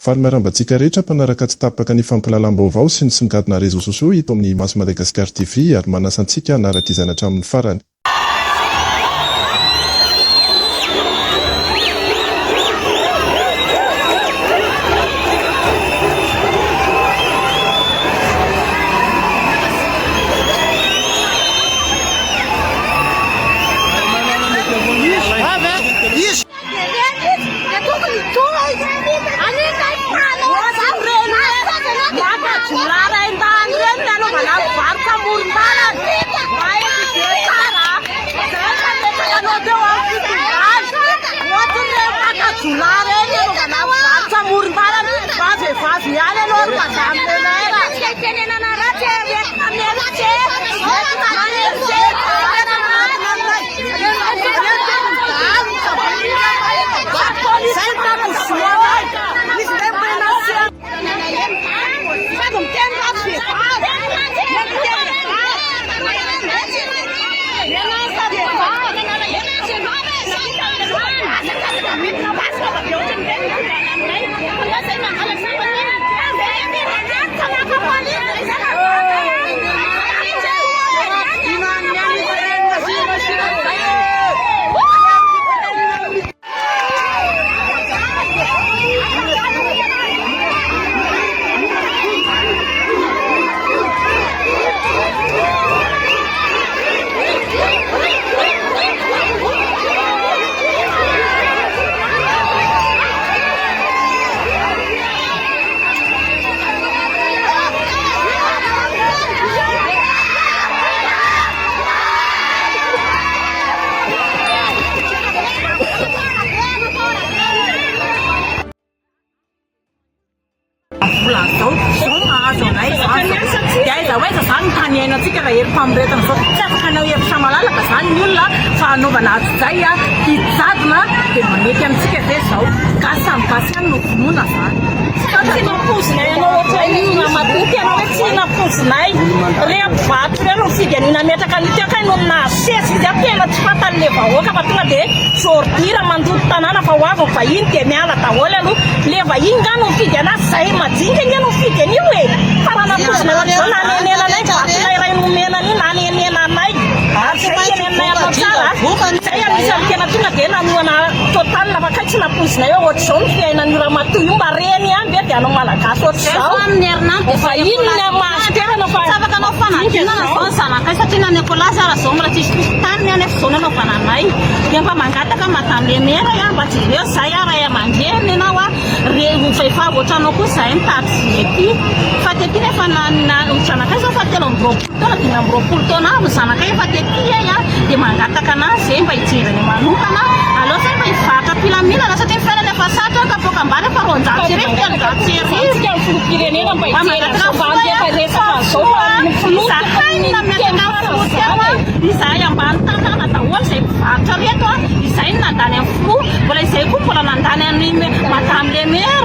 Farimarambantsika rehetra mpanaraka tsy tapaka ny fampilalaam-baovao sy ny songadina réseaux sociaux hito amin'ny Maso Madagascar TV ary manasantsika hanaraka izany hatramin'ny farany. Sortira manduta tanana fa hoava vahiny dia miala daholo aloha le vahiny nga no mifidy anazy zay madinika nga no mifidy an'io hoe faranaposina ohatr'izao nanenenanay vatina iray nomenany nanenenanay ary zay tenenay atao tsara zay anisan'ny tena tonga dia nanoana total nafakay tsy naposina eo ohatr'izao ny fiainan'io ramatoa io mba reny ihany ve dia anao malagasy ohatr'izao vahiny mahazo toerana fa afaka anao fanadinana zao zanakay satria naneko lazy ara zao mbola tsisy tany any efa zao nanao vananay dia mba mangataka madame le maire ya mba tsy reo zay ray aman-dreny ianao a vehivavy ohatranao koa zay mitady ety fa tety nefa zanakay zao fa 3 taona 5 taona avy zanakay efa tety a dia mangataka anazy mba hijereny manokana aloha zay mba hivaka pilamilana satria fiainana efa satra kapoka ambany efa ronjato rivoka firenena mba hijereny vandy efa resaka zao zahaina miakana izay ambany tanàna daholo zay mpivarotra reto a izay no nandany amin'ny flo mbola izay koa mbola nandany amin'ny madame le maire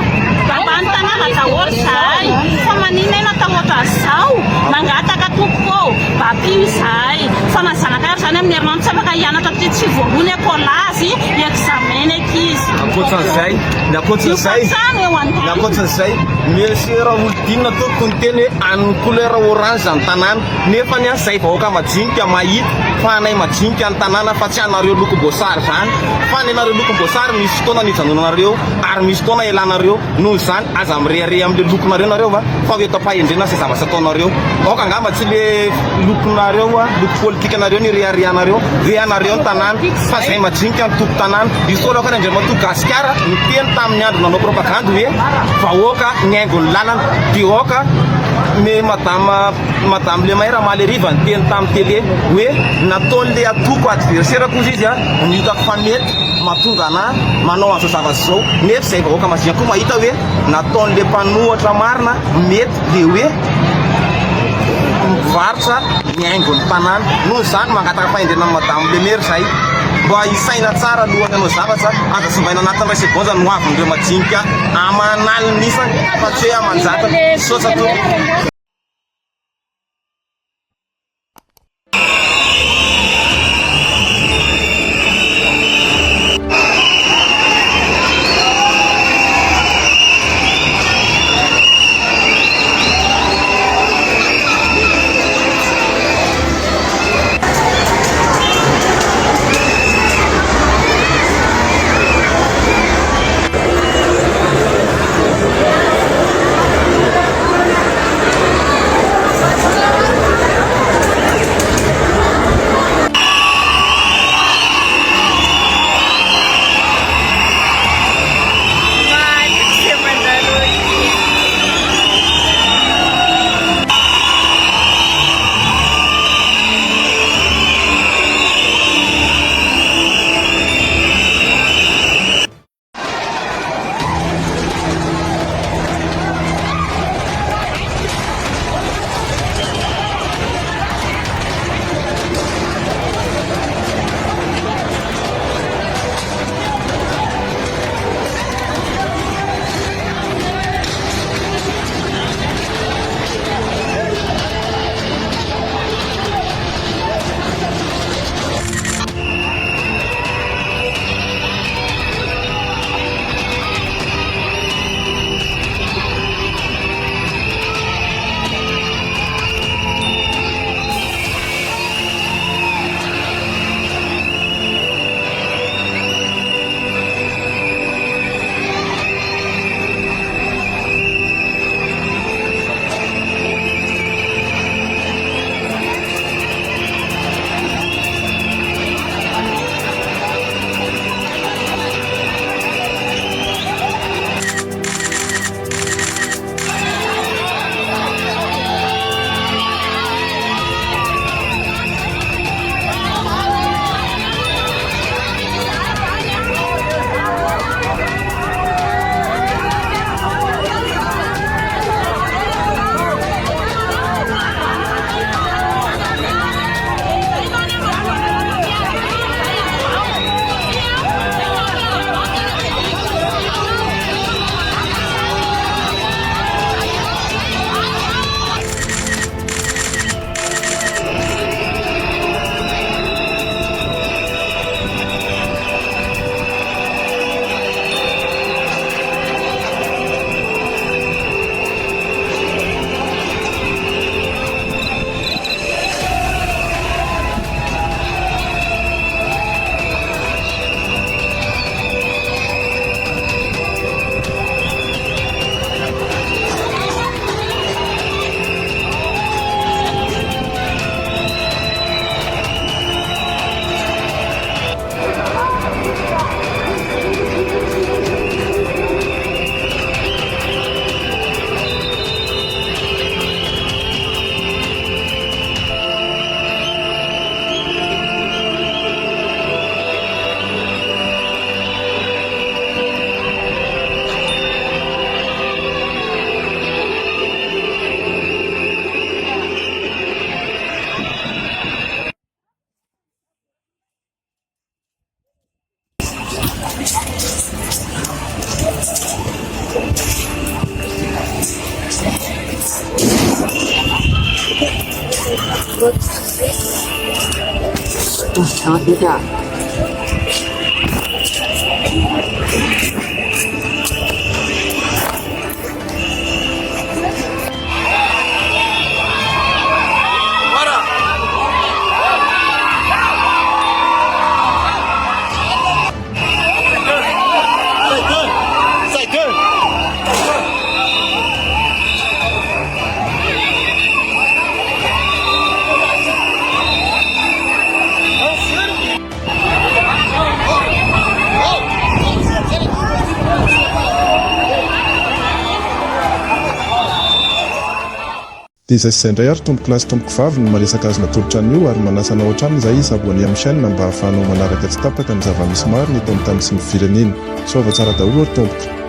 ambany tanàna daholo zay fa maninona ina atao ohatra zao mangataka tompoko babio izay fa mazanaka ary zany amin'ny herinandro tsy afaka hianatra tsy voalohany ekolazy examen eky izy nakoatran'izay nakoatran'izay misy raha olodinina toko ny teny hoe amin'ny couleur orange ny tanàna nefa ny zay vahoaka majinika mahita fa anay majinika ny tanàna fa tsy anareo lokom-boasary zany fa ny anareo lokom-boasary misy fotoana nijanonanareo ary misy fotoana elanareo noho zany aza mirehare am'le lokonareo nareo va fa hoe tapahendrena sy zavatra ataonareo aoka angamba tsy le lokonareo a loko politika anareo ny reharehanareo ve anareo ny tanàna fa zay majinika ny toko tanàna izy toa aloha tanikogasikara niteny tamin'ny andro nanao propagande hoe vahoaka ny haingony lalana dioka me madame le maire maleriva niteny tamin'ny télé hoe nataon'le atoko adversaire koa izy a nitako fa mety mahatonga ana manao an'izao zavatra zao nefa zay vahoaka mazina koa mahita hoe nataon'le mpanohatra marina mety le hoe mivarotra ny haingony tanàna noho zany mangataka fahendrena amin'ny madame le maire zay mba isaina tsara alohan'ny anao zavatra aza simbaina anatin'ny ray segonda no avindreo majinika amanaliny nisa fa tsy hoe amanjaka sotra to dia izay sy izay indray ary tomboko lasy tomboko vavy no maresaka azy natolotra an'io ary manasana ohatrany izay izy abony amin'ny chaîne mba hahafahanao manaraka tsy tapaka ny zava-misy maro ny eto amin'ny tany sy ny firenena. Soava tsara daholo ary tompoko.